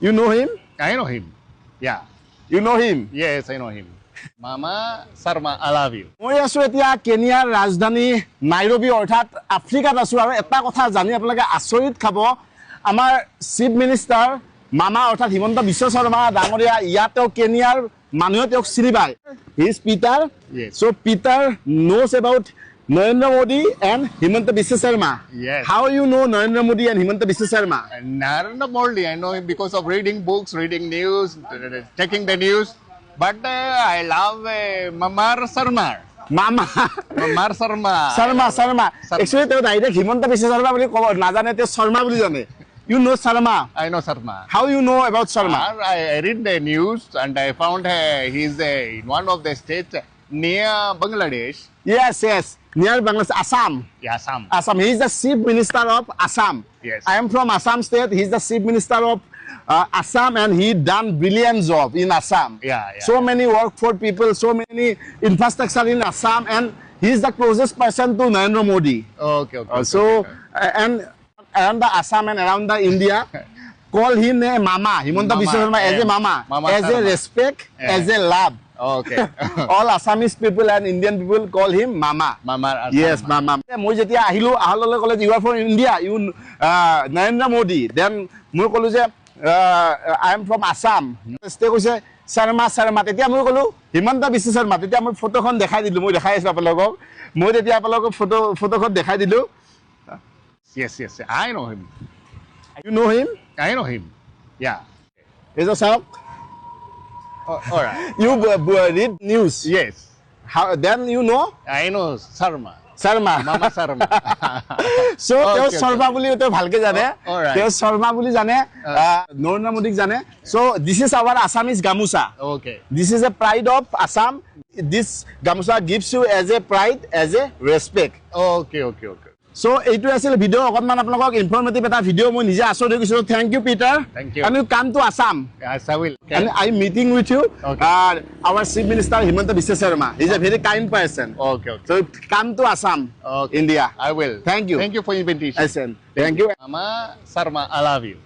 You know him? I know him. Yeah. You know him? Yes, I know him. Mama Sharma, I love you. মই আছো এতিয়া কেনিয়াৰ ৰাজধানী Nairobi অৰ্থাৎ আফ্ৰিকাত আছো আৰু এটা কথা জানি আপোনালোকে আচৰিত খাব আমাৰ চিফ মিনিষ্টাৰ মামা অৰ্থাৎ হিমন্ত বিশ্ব শৰ্মা ডাঙৰীয়া ইয়াতেও কেনিয়াৰ মানুহে তেওঁক চিনি পায় he is Peter so Peter knows about Narendra Modi and Himanta Biswa Sharma. Yes. How you know Narendra Modi and Himanta Biswa Sharma? Narendra Modi, I know him because of reading books, reading news, checking the news. But I love Mamar Sharma. Mama. Mamar Sharma. Sharma. Actually, they direct Himanta Biswa Sharma boli kobo na jane te Sharma boli jane. You know Sharma? I know Sharma. How you know about Sharma? I read the news and I found he's in one of the states near Bangladesh. Yes. Near Bangladesh, Assam. Yeah, Assam. Assam. He is the chief minister of Assam. Yes. I am from Assam state. He is the chief minister of Assam, and he done brilliant job in Assam. Yeah. So many work for people, so many infrastructure in Assam, and he is the closest person to Narendra Modi. Okay. And around the Assam and around the India, call him a Mama. Himanta Biswa Sharma as a Mama as Sharma. a respect, as a love. Okay. All Assamese people and Indian people call him Mama. Mama. Yes, Mama. মই যেতিয়া আহিলো আহললে কলে you are from India, you Narendra Modi. Then মই কলো যে I am from Assam. তে কৈছে শৰ্মা তেতিয়া মই কলো হিমন্ত বিশ্ব শৰ্মা তেতিয়া মই ফটোখন দেখাই দিলো মই দেখাই আছো আপোনালোকক মই তেতিয়া আপোনালোকক ফটোখন দেখাই দিলো Yes. I know him. You know him? I know him. Yeah. Is a sound? All right. You read news. Yes. How then you know? I know Sharma. Mama Sharma. So তেওঁ শৰ্মা বুলি তেওঁ ভালকে জানে তেওঁ শৰ্মা বুলি জানে নৰেন্দ্ৰ মোদীক জানে so this is our Assamese gamusa. Okay. This is a pride of Assam. This gamusa gives you as a pride, as a respect. Okay. So এইটো আছিল ভিডিও অকনমান আপোনালোকক ইনফৰমেটিভ এটা ভিডিও মই নিজে আচৰিত হৈছো thank you Peter Thank you. and you come to Assam. Yes, I will. Okay. And I'm meeting with you. Our chief minister Himanta Biswa Sharma. He's a very kind person. Okay. So come to Assam, India. I will. Thank you. Thank you for your invitation. Listen. Thank you. Mama Sharma, I love you.